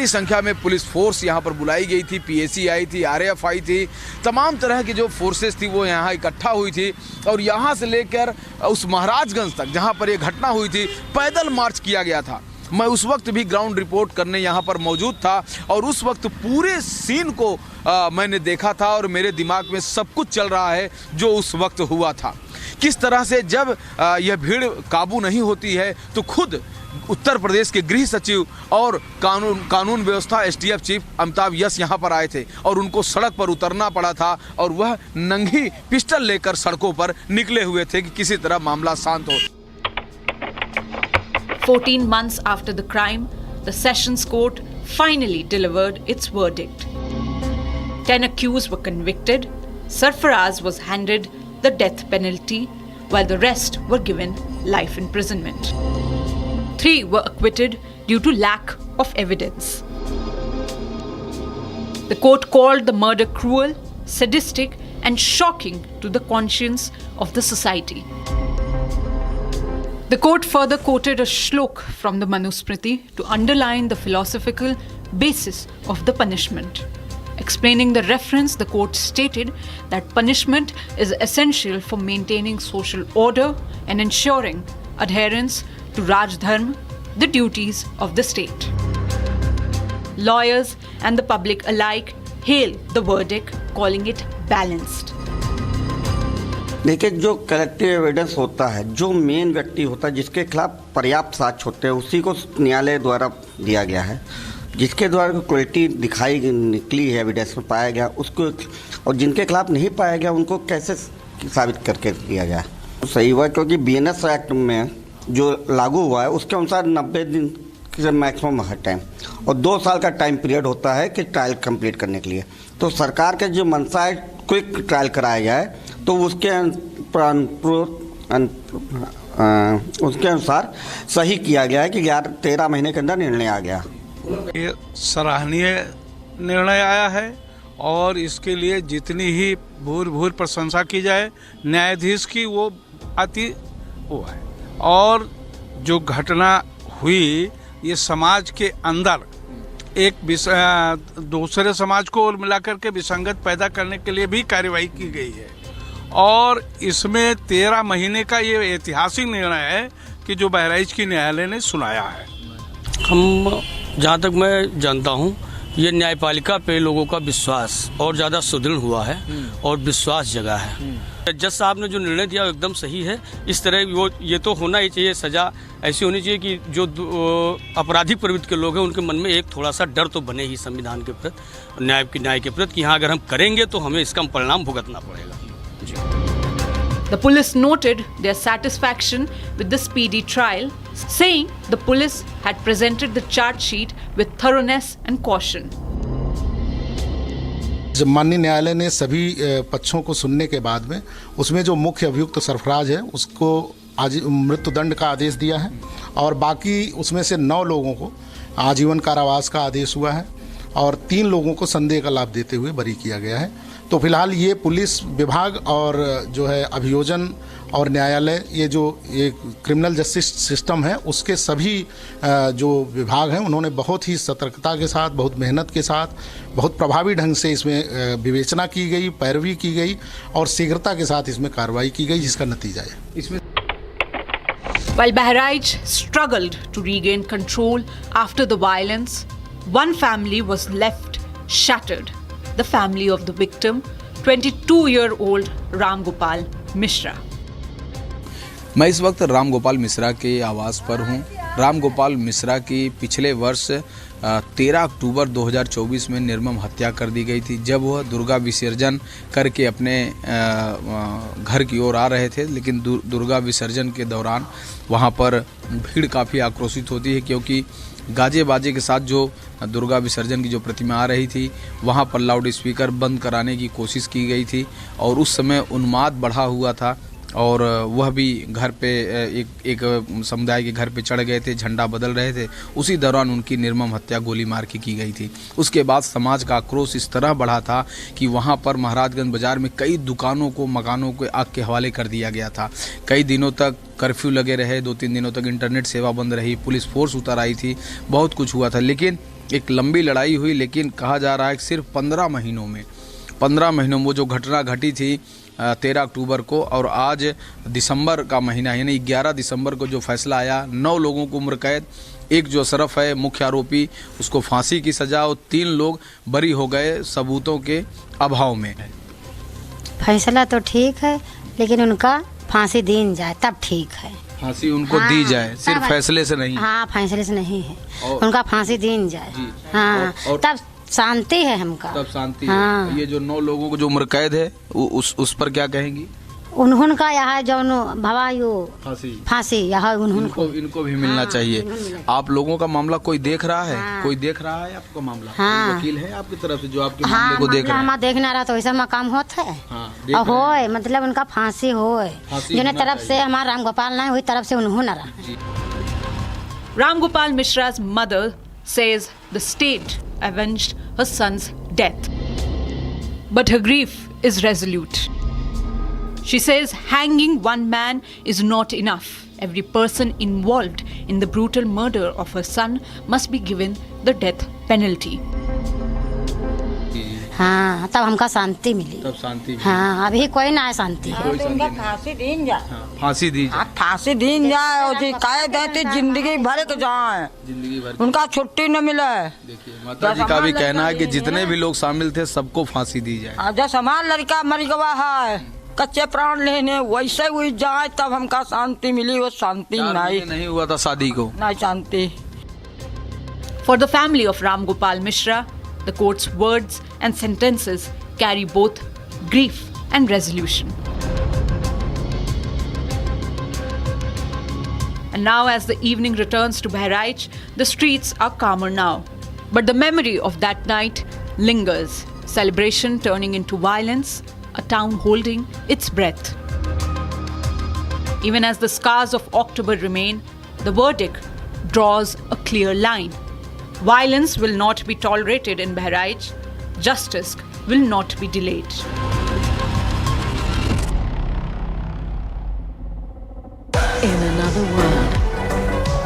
संख्या में पुलिस फोर्स यहां पर बुलाई गई थी। पीएसी आई थी, आरएएफ आई थी, तमाम तरह की जो फोर्सेस थी वो यहां इकट्ठा हुई थी और यहां से लेकर उस महाराजगंज तक जहां पर ये घटना हुई थी पैदल मार्च किया गया था। मैं उस वक्त भी ग्राउंड रिपोर्ट करने यहाँ पर मौजूद था और उस वक्त पूरे सीन को मैंने देखा था और मेरे दिमाग में सब कुछ चल रहा है जो उस वक्त हुआ था। किस तरह से जब यह भीड़ काबू नहीं होती है तो खुद उत्तर प्रदेश के गृह सचिव और कानून व्यवस्था एसटीएफ चीफ अमिताभ यस यहाँ पर आए थे और उनको सड़क पर उतरना पड़ा था और वह नंगी पिस्टल लेकर सड़कों पर निकले हुए थे कि किसी तरह मामला शांत हो। 14 months after the crime, the Sessions Court finally delivered its verdict. 10 accused were convicted. Sarfaraz was handed the death penalty, while the rest were given life imprisonment. 3 were acquitted due to lack of evidence. The court called the murder cruel, sadistic, and shocking to the conscience of the society. The court further quoted a shlok from the Manusmriti to underline the philosophical basis of the punishment. Explaining the reference, the court stated that punishment is essential for maintaining social order and ensuring adherence to Raj Dharma, the duties of the state. Lawyers and the public alike hailed the verdict, calling it balanced. देखिए, जो collective evidence होता है, जो main व्यक्ति होता है जिसके खिलाफ पर्याप्त साक्ष्य होते हैं उसी को न्यायालय द्वारा दिया गया है। जिसके द्वारा क्वालिटी निकली है, एविडेंस में पाया गया उसको, और जिनके खिलाफ नहीं पाया गया उनको कैसे साबित करके दिया गया। तो सही हुआ क्योंकि बीएनएस एक्ट में जो लागू हुआ है उसके अनुसार 90 दिन की मैक्सिमम है टाइम और 2 साल का टाइम पीरियड होता है कि ट्रायल कंप्लीट करने के लिए। तो सरकार के जो मंशा है क्विक ट्रायल कराया जाए तो उसके अनुसार सही किया गया है कि 13 महीने के अंदर निर्णय आ गया। ये सराहनीय निर्णय आया है और इसके लिए जितनी ही भूर प्रशंसा की जाए न्यायाधीश की वो अति वो है। और जो घटना हुई ये समाज के अंदर एक दूसरे समाज को और मिलाकर के विसंगत पैदा करने के लिए भी कार्रवाई की गई है और इसमें 13 महीने का ये ऐतिहासिक निर्णय है कि जो बहराइच की न्यायालय ने सुनाया है। हम जहाँ तक मैं जानता हूँ ये न्यायपालिका पे लोगों का विश्वास और ज़्यादा सुदृढ़ हुआ है और विश्वास जगा है। जज साहब ने जो निर्णय दिया वो एकदम सही है। इस तरह वो ये तो होना ही चाहिए, सज़ा ऐसी होनी चाहिए कि जो आपराधिक प्रवृत्ति के लोग हैं उनके मन में एक थोड़ा सा डर तो बने ही संविधान के प्रति, न्याय के प्रति कि हाँ अगर हम करेंगे तो हमें इसका परिणाम भुगतना पड़ेगा। The police noted their satisfaction with the speedy trial, saying the police had presented the charge sheet with thoroughness and caution. जब माननीय न्यायालय ने सभी पक्षों को सुनने के बाद में उसमें जो मुख्य अभियुक्त सरफराज है उसको आज मृत्युदंड का आदेश दिया है और बाकी उसमें से 9 लोगों को आजीवन कारावास का आदेश हुआ है और 3 लोगों को संदेह का लाभ देते हुए बरी किया गया है। तो फिलहाल ये पुलिस विभाग और जो है अभियोजन और न्यायालय ये जो ये क्रिमिनल जस्टिस सिस्टम है उसके सभी जो विभाग हैं उन्होंने बहुत ही सतर्कता के साथ, बहुत मेहनत के साथ, बहुत प्रभावी ढंग से इसमें विवेचना की गई, पैरवी की गई और शीघ्रता के साथ इसमें कार्रवाई की गई, जिसका नतीजा है इसमें। While Bahraich struggled to regain control after the violence, one family was left shattered. The family of the victim, 22-year-old Ram Mishra. मैं इस वक्त राम गोपाल मिश्रा के आवास पर हूं। राम गोपाल मिश्रा की पिछले वर्ष 13 अक्टूबर 2024 में निर्मम हत्या कर दी गई थी, जब वह दुर्गा विसर्जन करके अपने घर की ओर आ रहे थे। लेकिन दुर्गा विसर्जन के दौरान वहां पर भीड़ काफ़ी आक्रोशित होती है, क्योंकि गाजे बाजे के साथ जो दुर्गा विसर्जन की जो प्रतिमा आ रही थी वहां पर लाउड स्पीकर बंद कराने की कोशिश की गई थी और उस समय उन्माद बढ़ा हुआ था और वह भी घर पे एक समुदाय के घर पे चढ़ गए थे, झंडा बदल रहे थे। उसी दौरान उनकी निर्मम हत्या गोली मार के की गई थी। उसके बाद समाज का आक्रोश इस तरह बढ़ा था कि वहाँ पर महाराजगंज बाजार में कई दुकानों को, मकानों को आग के हवाले कर दिया गया था। कई दिनों तक कर्फ्यू लगे रहे, 2-3 दिनों तक इंटरनेट सेवा बंद रही, पुलिस फोर्स उतर आई थी, बहुत कुछ हुआ था। लेकिन एक लंबी लड़ाई हुई, लेकिन कहा जा रहा है कि सिर्फ 15 महीनों में वो जो घटना घटी थी 13 अक्टूबर को और आज दिसंबर का महीना यानी 11 दिसंबर को जो फैसला आया, 9 लोगों को उम्र कैद, एक जो अशरफ है मुख्य आरोपी उसको फांसी की सजा और 3 लोग बरी हो गए सबूतों के अभाव में। फैसला तो ठीक है लेकिन उनका फांसी दी जाए तब ठीक है। फांसी उनको दी जाए, सिर्फ फैसले से नहीं। हाँ, फैसले से नहीं है, उनका फांसी दी जाए। हाँ, तब शांति है हमका, तब शांति। हाँ। ये जो 9 लोगों को जो उम्र कैद है उस पर क्या कहेंगी? उन्होंने यहाँ जो भवायु फांसी यहाँ इनको भी मिलना चाहिए। आप लोगों का मामला कोई देख रहा है? हाँ। कोई देख रहा है आपका मामला? हाँ। वकील है आपकी तरफ से जो आपके मामले को देख रहा है? देखना रहा तो ऐसा में काम होता है। हाँ, होए मतलब उनका फांसी होए, जिन्हें तरफ से हमारा राम गोपाल ना हुई तरफ से उन्होंने रहा। Ram Mishra's mother says the state avenged her son's death, but her grief is resolute. She says hanging one man is not enough. Every person involved in the brutal murder of her son must be given the death penalty. हाँ, तब हमका शांति मिली। तब शांति। हाँ, अभी कोई ना शांति है। फांसी दी जाए। फांसी दी जाए और जी कैद है जिंदगी भर के जाए, जिंदगी भर उनका छुट्टी न मिले। देखिए माता जी का भी कहना है कि जितने भी लोग शामिल थे सबको फांसी दी जाए। जैसे हमारा लड़का मर गया है कच्चे प्राण लेने, वैसे हुई जाए तब हमका शांति मिली। वो शांति नहीं हुआ था शादी को, नहीं शांति। For the family of Ram Mishra, the court's words and sentences carry both grief and resolution. And now as the evening returns to Bahraich, the streets are calmer now. But the memory of that night lingers. Celebration turning into violence, a town holding its breath. Even as the scars of October remain, the verdict draws a clear line. Violence will not be tolerated in Bahraich. Justice will not be delayed. In another world,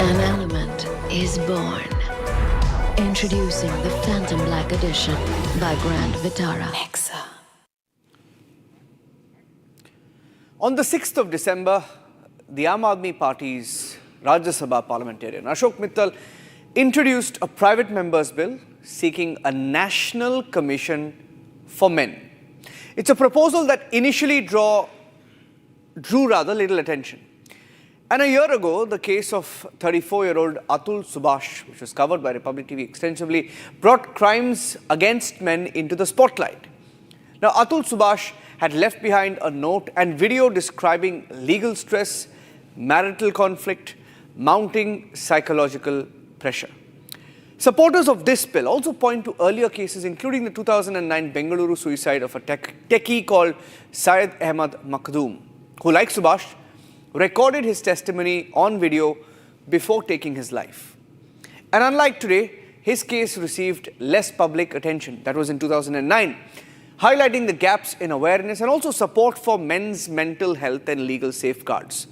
an element is born. Introducing the Phantom Black Edition by Grand Vitara. On the 6th of December, the Aam Aadmi Party's Rajya Sabha parliamentarian Ashok Mittal introduced a private member's bill seeking a national commission for men. It's a proposal that initially drew little attention. And a year ago, the case of 34-year-old Atul Subhash, which was covered by Republic TV extensively, brought crimes against men into the spotlight. Now, Atul Subhash had left behind a note and video describing legal stress, marital conflict, mounting psychological pressure. Supporters of this bill also point to earlier cases, including the 2009 Bengaluru suicide of a techie called Syed Ahmad Makhdoom, who, like Subhash, recorded his testimony on video before taking his life. And unlike today, his case received less public attention. That was in 2009, highlighting the gaps in awareness and also support for men's mental health and legal safeguards.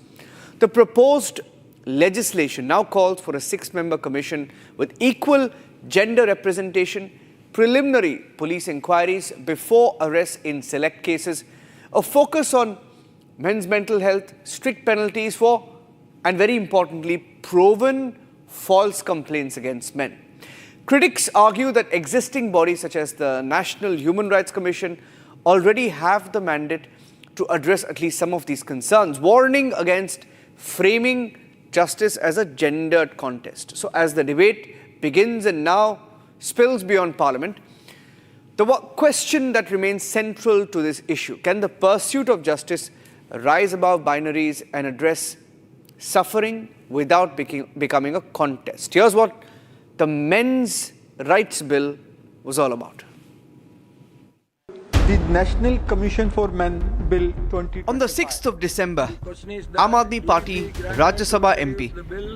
The proposed legislation now calls for a 6-member commission with equal gender representation, preliminary police inquiries before arrests in select cases, a focus on men's mental health, strict penalties for, and very importantly, proven false complaints against men. Critics argue that existing bodies such as the National Human Rights Commission already have the mandate to address at least some of these concerns, warning against framing justice as a gendered contest. So as the debate begins and now spills beyond Parliament, the question that remains central to this issue: can the pursuit of justice rise above binaries and address suffering without becoming a contest? Here's what the Men's Rights Bill was all about. The National Commission for Men Bill 20. On the 6th of December, Aam Aadmi Party Rajya Sabha MP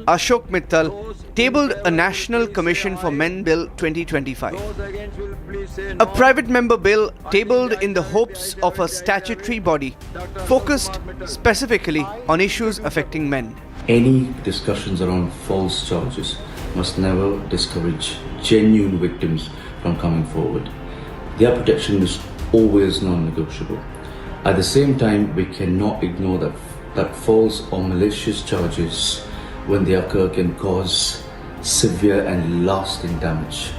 Ashok Mittal tabled a National Commission for Men Bill 2025. A private member bill tabled in the hopes of a statutory body focused specifically on issues affecting men. Any discussions around false charges must never discourage genuine victims from coming forward. Their protection is always non-negotiable. At the same time, we cannot ignore that false or malicious charges, when they occur, can cause severe and lasting damage.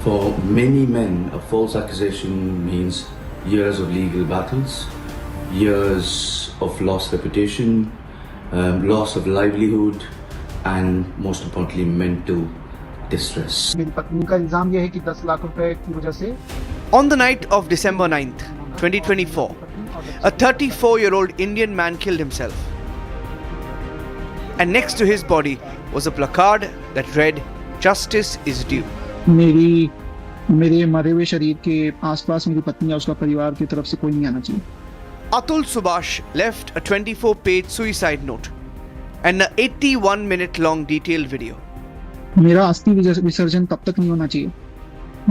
For many men, a false accusation means years of legal battles, years of lost reputation, loss of livelihood, and most importantly, mental distress. On the night of December 9th, 2024, a 34-year-old Indian man killed himself. And next to his body was a placard that read, "Justice is due." मेरे मरे हुए शरीर के आसपास मेरी पत्नी या उसका परिवार की तरफ से कोई नहीं आना चाहिए. Atul Subhash left a 24-page suicide note and an 81-minute-long detailed video. मेरा अस्थि विसर्जन तब तक नहीं होना चाहिए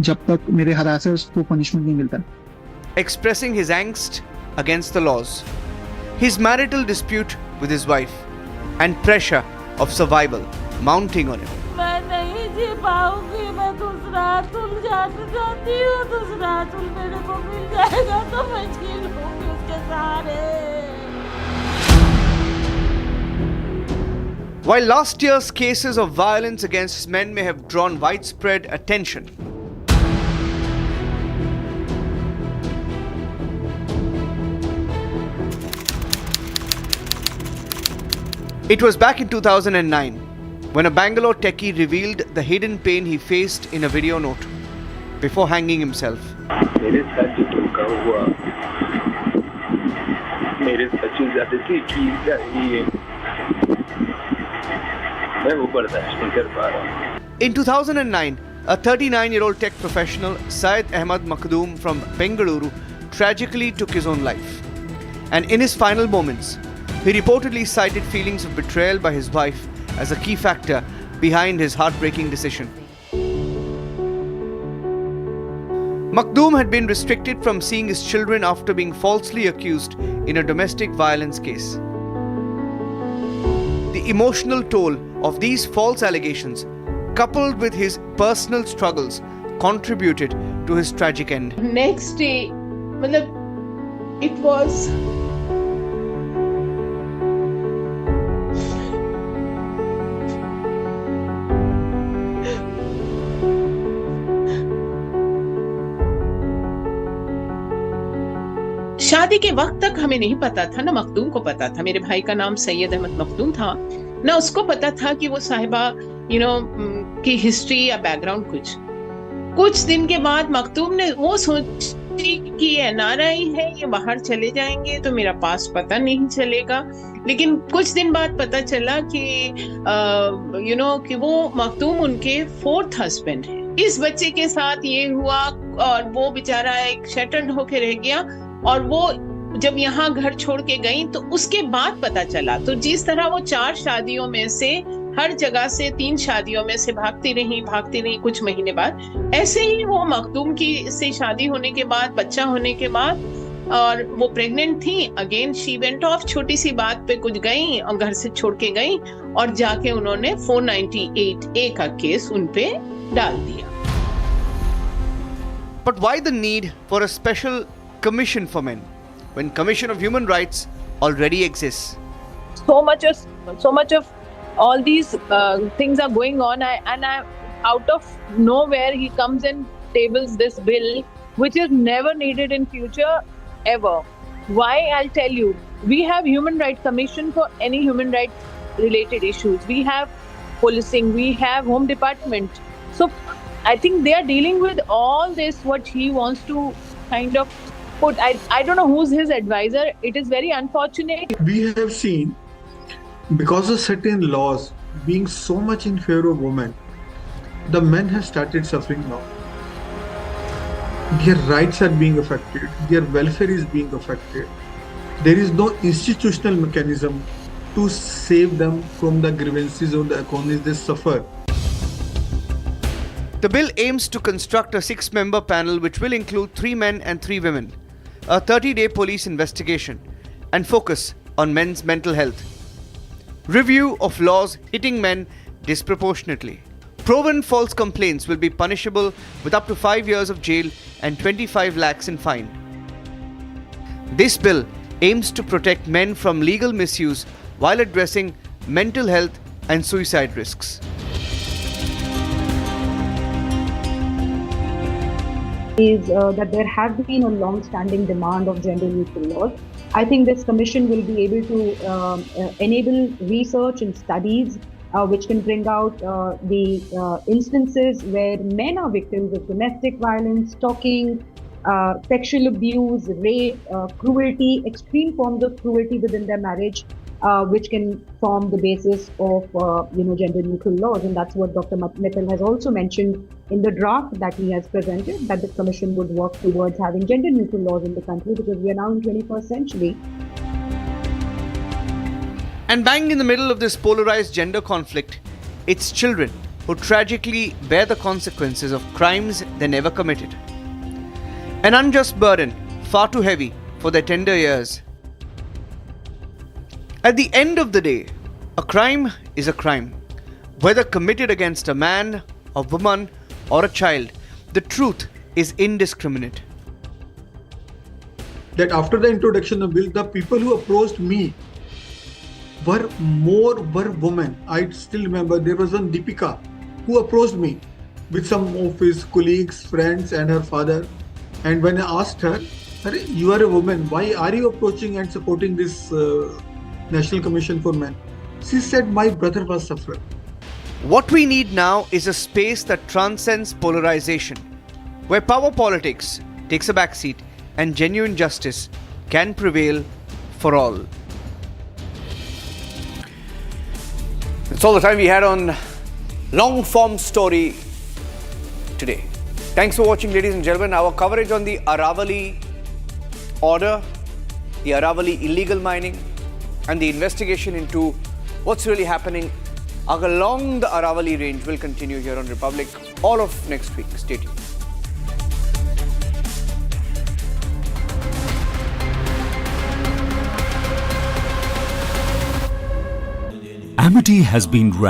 जब तक मेरे हरासर्स को पनिशमेंट नहीं मिलता. Expressing his angst against the laws, his marital dispute with his wife, and pressure of survival mounting on him. मैं नहीं जी पाऊंगी, मैं दूसरा अतुल जानना चाहती हूँ. दूसरा अतुल मेरे को मिल जाएगा तो मैं जी लूंगी उसके सहारे. While last year's cases of violence against men may have drawn widespread attention, it was back in 2009 when a Bangalore techie revealed the hidden pain he faced in a video note before hanging himself. मेरे साथ जो धोखा हुआ, मेरे साथ जो ज़्यादती की गई, मैं वो बर्दाश्त नहीं कर पा रहा. In 2009, a 39-year-old tech professional, Syed Ahmad Makhdoom from Bengaluru, tragically took his own life. And in his final moments, he reportedly cited feelings of betrayal by his wife as a key factor behind his heartbreaking decision. Makhdoom had been restricted from seeing his children after being falsely accused in a domestic violence case. The emotional toll of these false allegations, coupled with his personal struggles, contributed to his tragic end. Next day, it was शादी के वक्त तक हमें नहीं पता था, ना मखदूम को पता था, मेरे भाई का नाम सैयद अहमद मखदूम था, ना उसको पता था कि वो साहिबा की हिस्ट्री या बैकग्राउंड कुछ दिन के बाद मखदूम ने वो सोची कि ये एनआरआई है, ये बाहर चले जाएंगे तो मेरा पास पता नहीं चलेगा। लेकिन कुछ दिन बाद पता चला कि कि वो मखदूम उनके 4th हस्बैंड है। इस बच्चे के साथ ये हुआ और वो बेचारा एक शटर्ड होके रह गया, और वो जब यहाँ घर छोड़ के गई तो उसके बाद पता चला। तो जिस तरह वो 4 शादियों में से हर जगह से 3 शादियों में से भागती रही कुछ महीने बाद, ऐसे ही वो मखदूम की से शादी होने के बाद, बच्चा होने के बाद, और वो प्रेग्नेंट थी, अगेन शी वेंट ऑफ, छोटी सी बात पे कुछ गई और घर से छोड़ के गई, और जाके उन्होंने 498A का केस उन पे डाल दिया। But why the need for a special commission for men when Commission of Human Rights already exists? So much of all these things are going on, and out of nowhere he comes and tables this bill, which is never needed in future ever. Why? I'll tell you. We have Human Rights Commission for any human rights related issues. We have policing. We have Home Department. So I think they are dealing with all this, what he wants to kind of put. I don't know who's his advisor. It is very unfortunate. We have seen, because of certain laws being so much in favor of women, the men have started suffering now. Their rights are being affected, their welfare is being affected. There is no institutional mechanism to save them from the grievances or the economies they suffer. The bill aims to construct a 6-member panel which will include 3 men and 3 women, a 30-day police investigation, and focus on men's mental health. Review of laws hitting men disproportionately. Proven false complaints will be punishable with up to 5 years of jail and 25 lakhs in fine. This bill aims to protect men from legal misuse while addressing mental health and suicide risks. Is that there has been a long-standing demand of gender-neutral laws. I think this commission will be able to enable research and studies which can bring out the instances where men are victims of domestic violence, stalking, sexual abuse, rape, cruelty, extreme forms of cruelty within their marriage, which can form the basis of gender-neutral laws. And that's what Dr. Mittal has also mentioned in the draft that he has presented, that the commission would work towards having gender-neutral laws in the country, because we are now in 21st century. And bang in the middle of this polarized gender conflict, it's children who tragically bear the consequences of crimes they never committed. An unjust burden, far too heavy for their tender years. At the end of the day, a crime is a crime. Whether committed against a man, a woman, or a child, the truth is indiscriminate. That after the introduction of the bill, the people who approached me were women. I still remember there was one Deepika who approached me with some of his colleagues, friends, and her father. And when I asked her, "You are a woman, why are you approaching and supporting this National Commission for Men?" She said, "My brother was suffering." What we need now is a space that transcends polarization, where power politics takes a backseat and genuine justice can prevail for all. That's all the time we had on long form story today. Thanks for watching, ladies and gentlemen. Our coverage on the Aravalli order, the Aravalli illegal mining, and the investigation into what's really happening along the Aravalli range will continue here on Republic all of next week. Stay tuned. Amity has been ranked